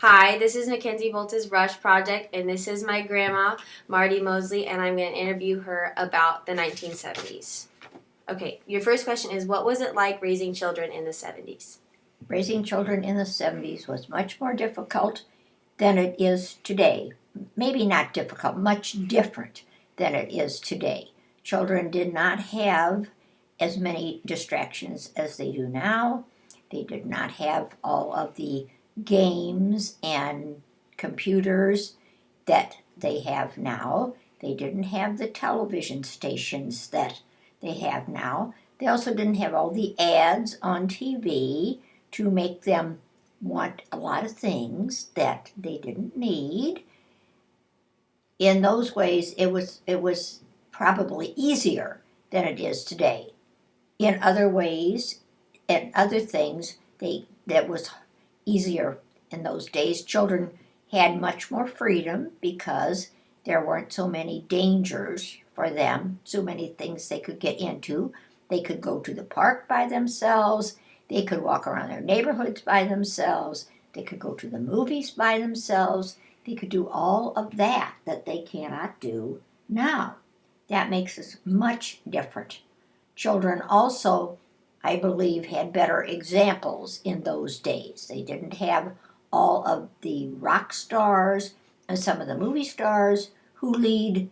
Hi, this is Mackenzie Volta's Rush Project, and this is my grandma, Marty Mosley, and I'm going to interview her about the 1970s. Okay, your first question is, what was it like raising children in the 70s? Raising children in the 70s was much more difficult than it is today. Maybe not difficult, much different than it is today. Children did not have as many distractions as they do now. They did not have all of the games and computers that they have now. They didn't have the television stations that they have now. They also didn't have all the ads on TV to make them want a lot of things that they didn't need. In those ways, it was probably easier than it is today. In other ways, and other things, that was easier in those days. Children had much more freedom because there weren't so many dangers for them, so many things they could get into. They could go to the park by themselves. They could walk around their neighborhoods by themselves. They could go to the movies by themselves. They could do all of that they cannot do now. That makes us much different. Children also, I believe, had better examples in those days. They didn't have all of the rock stars and some of the movie stars who lead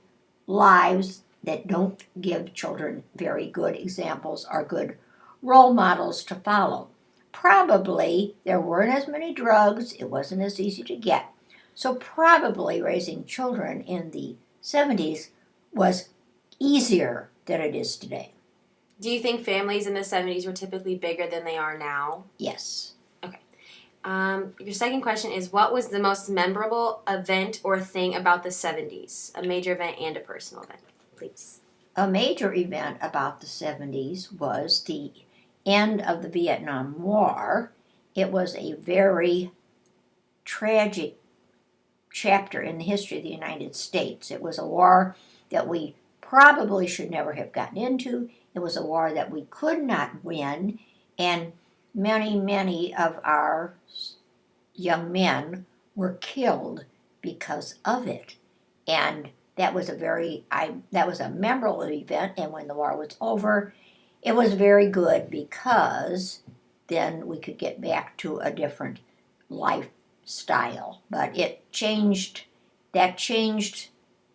lives that don't give children very good examples or good role models to follow. Probably there weren't as many drugs, it wasn't as easy to get. So probably raising children in the 70s was easier than it is today. Do you think families in the 70s were typically bigger than they are now? Yes. Okay. Your second question is, what was the most memorable event or thing about the 70s? A major event and a personal event, please. A major event about the 70s was the end of the Vietnam War. It was a very tragic chapter in the history of the United States. It was a war that we probably should never have gotten into. It was a war that we could not win, and many of our young men were killed because of it. And that was a memorable event, and when the war was over, it was very good because then we could get back to a different lifestyle. But that changed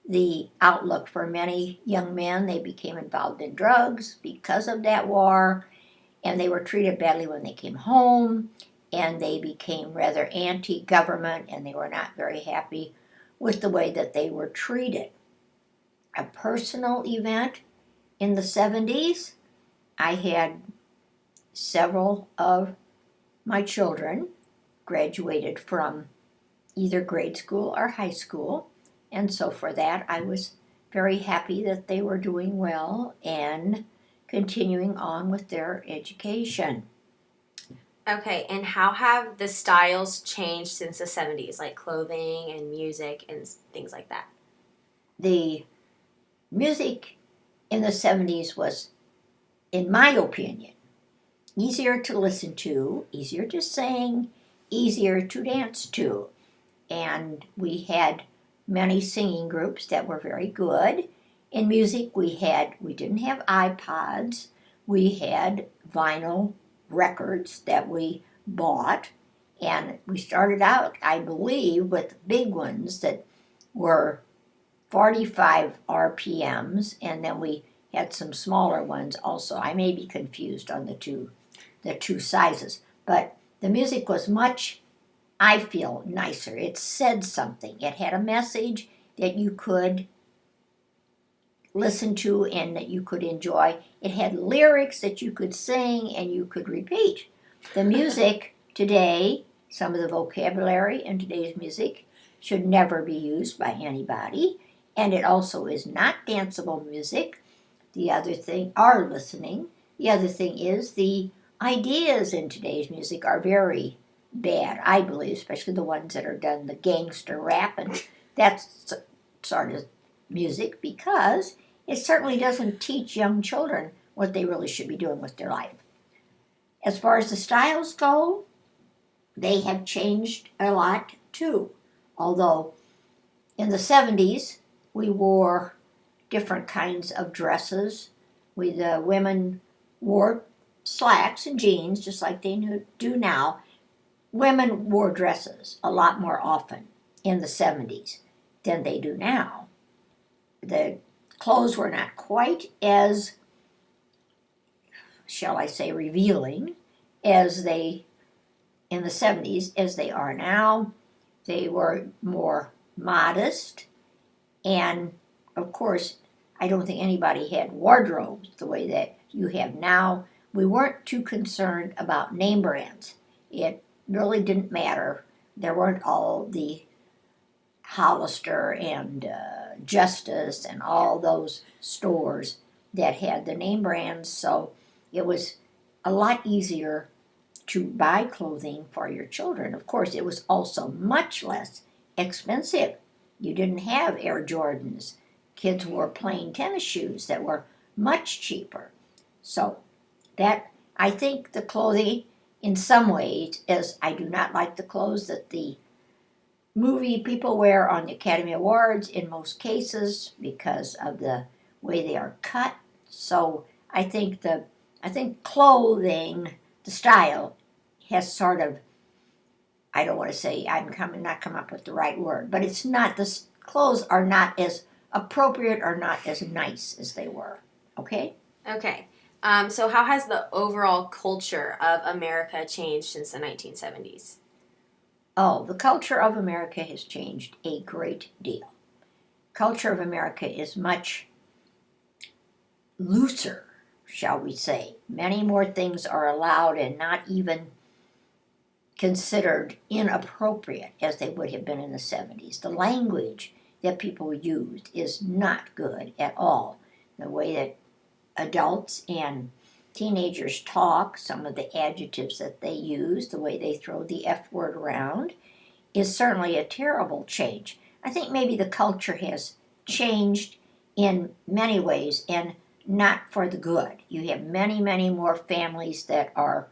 the outlook for many young men. They became involved in drugs because of that war, and they were treated badly when they came home, and they became rather anti-government, and they were not very happy with the way that they were treated. A personal event in the 70s, I had several of my children graduated from either grade school or high school, and so for that I was very happy that they were doing well and continuing on with their education. Okay, and how have the styles changed since the 70s, like clothing and music and things like that? The music in the 70s was, in my opinion, easier to listen to, easier to sing, easier to dance to. And we had many singing groups that were very good. In music, we didn't have iPods. We had vinyl records that we bought, and we started out, I believe, with big ones that were 45 RPMs, and then we had some smaller ones also. I may be confused on the two sizes, but the music was much, I feel, nicer. It said something. It had a message that you could listen to and that you could enjoy. It had lyrics that you could sing and you could repeat. The music today, some of the vocabulary in today's music should never be used by anybody, and it also is not danceable music. The other thing, our listening, the other thing is the ideas in today's music are very bad, I believe, especially the ones that are done, the gangster rap, and that sort of music, because it certainly doesn't teach young children what they really should be doing with their life. As far as the styles go, they have changed a lot too. Although in the 70s, we wore different kinds of dresses. The women wore slacks and jeans, just like they do now. Women wore dresses a lot more often in the 70s than they do now. The clothes were not quite as, shall I say, revealing as they in the 70s as they are now. They were more modest, and of course, I don't think anybody had wardrobes the way that you have now. We weren't too concerned about name brands. It really didn't matter. There weren't all the Hollister and Justice and all those stores that had the name brands, so it was a lot easier to buy clothing for your children. Of course, it was also much less expensive. You didn't have Air Jordans. Kids wore plain tennis shoes that were much cheaper. So that, I think the clothing in some ways is, I do not like the clothes that the movie people wear on the Academy Awards in most cases because of the way they are cut. So I think clothing, the style, has sort of, I don't want to say, not come up with the right word, but it's not, the clothes are not as appropriate or not as nice as they were. Okay? Okay. So how has the overall culture of America changed since the 1970s? Oh, the culture of America has changed a great deal. Culture of America is much looser, shall we say. Many more things are allowed and not even considered inappropriate as they would have been in the 70s. The language that people used is not good at all. The way that adults and teenagers talk, some of the adjectives that they use, the way they throw the F word around, is certainly a terrible change. I think maybe the culture has changed in many ways and not for the good. You have many, many more families that are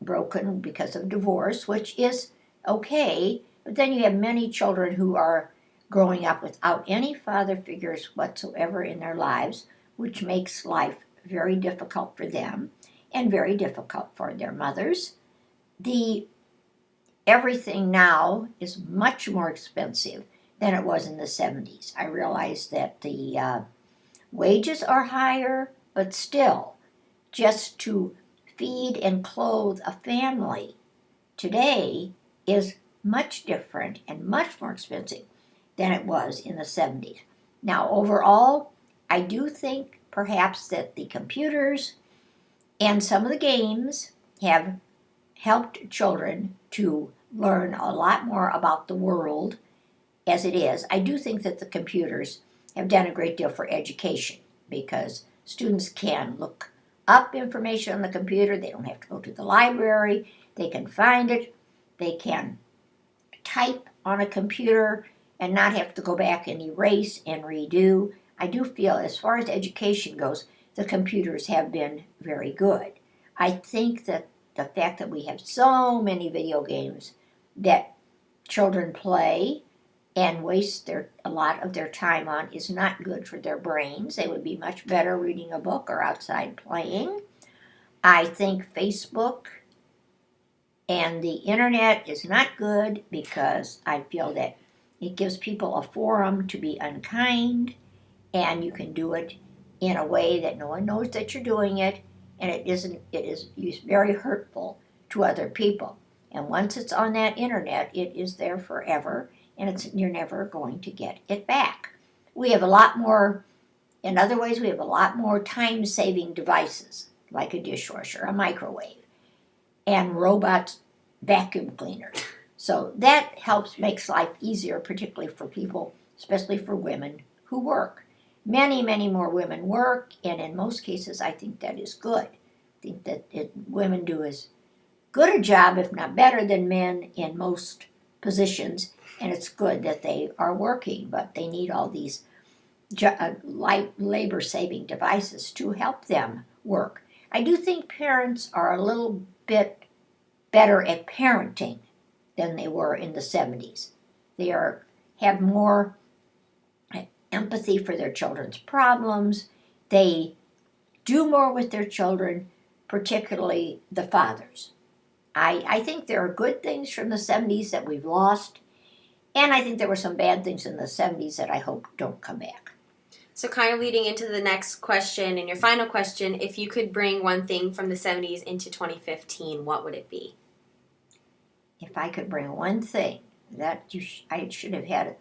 broken because of divorce, which is okay, but then you have many children who are growing up without any father figures whatsoever in their lives, which makes life very difficult for them and very difficult for their mothers. Everything now is much more expensive than it was in the 70s. I realize that the wages are higher, but still, just to feed and clothe a family today is much different and much more expensive than it was in the 70s. Now, overall, I do think perhaps that the computers and some of the games have helped children to learn a lot more about the world as it is. I do think that the computers have done a great deal for education because students can look up information on the computer. They don't have to go to the library. They can find it. They can type on a computer and not have to go back and erase and redo. I do feel, as far as education goes, the computers have been very good. I think that the fact that we have so many video games that children play and waste a lot of their time on is not good for their brains. They would be much better reading a book or outside playing. I think Facebook and the internet is not good because I feel that it gives people a forum to be unkind, and you can do it in a way that no one knows that you're doing it, and it is very hurtful to other people. And once it's on that internet, it is there forever, and you're never going to get it back. We have a lot more, in other ways, we have a lot more time-saving devices, like a dishwasher, a microwave, and robot vacuum cleaners. So that makes life easier, particularly for people, especially for women who work. Many, many more women work, and in most cases, I think that is good. I think that women do as good a job, if not better, than men in most positions, and it's good that they are working, but they need all these labor-saving devices to help them work. I do think parents are a little bit better at parenting than they were in the 70s. They have more empathy for their children's problems. They do more with their children, particularly the fathers. I think there are good things from the 70s that we've lost, and I think there were some bad things in the 70s that I hope don't come back. So kind of leading into the next question and your final question, if you could bring one thing from the 70s into 2015, what would it be? If I could bring one thing, I should have had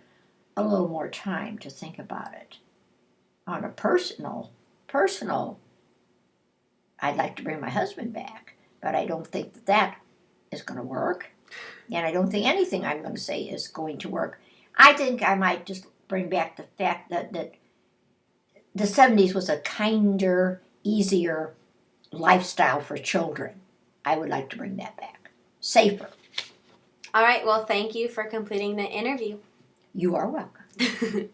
a little more time to think about it. On a personal, I'd like to bring my husband back, but I don't think that is going to work. And I don't think anything I'm going to say is going to work. I think I might just bring back the fact that the 70s was a kinder, easier lifestyle for children. I would like to bring that back. Safer. All right, well, thank you for completing the interview. You are welcome.